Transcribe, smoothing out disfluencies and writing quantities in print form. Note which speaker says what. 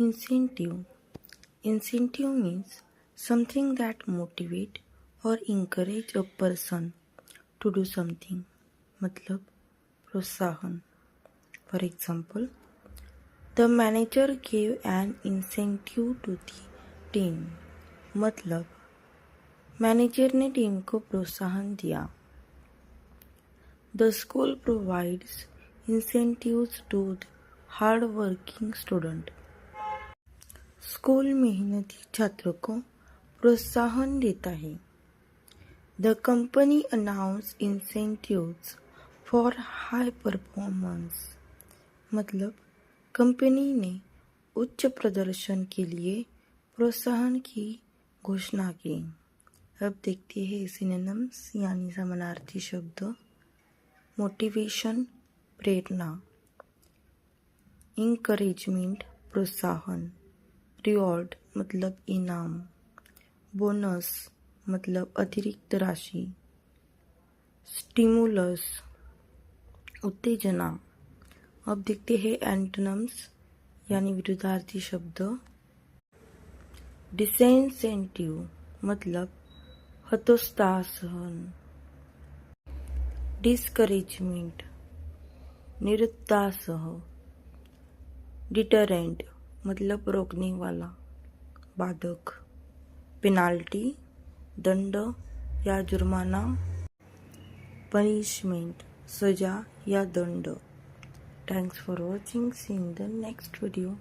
Speaker 1: Incentive. Incentive means something that motivate or encourage a person to do something. मतलब प्रोत्साहन. For example, the manager gave an incentive to the team. मतलब manager ने team को प्रोत्साहन दिया. The school provides incentives to the hard-working student. School मेहनती छात्रों को प्रोत्साहन देता है. The company announced incentives for high performance. मतलब कंपनी ने उच्च प्रदर्शन के लिए प्रोत्साहन की घोषणा की. अब देखते हैं सिनोनिम्स यानी समानार्थी शब्द. मोटिवेशन प्रेरणा, इंकरेजमेंट प्रोत्साहन, रिवॉर्ड मतलब इनाम, बोनस मतलब अतिरिक्त राशि, स्टिमुलस उत्तेजना. अब देखते हैं एंटोनिम्स यानी विरुद्धार्थी शब्द. डिसइंसेंटिव मतलब हतोत्साहन, डिस्करेजमेंट निरुत्साह, डिटरेंट मतलब रोकने वाला, बाधक, पेनाल्टी दंड या जुर्माना, पनिशमेंट सजा या दंड. Thanks for watching. See in the next video.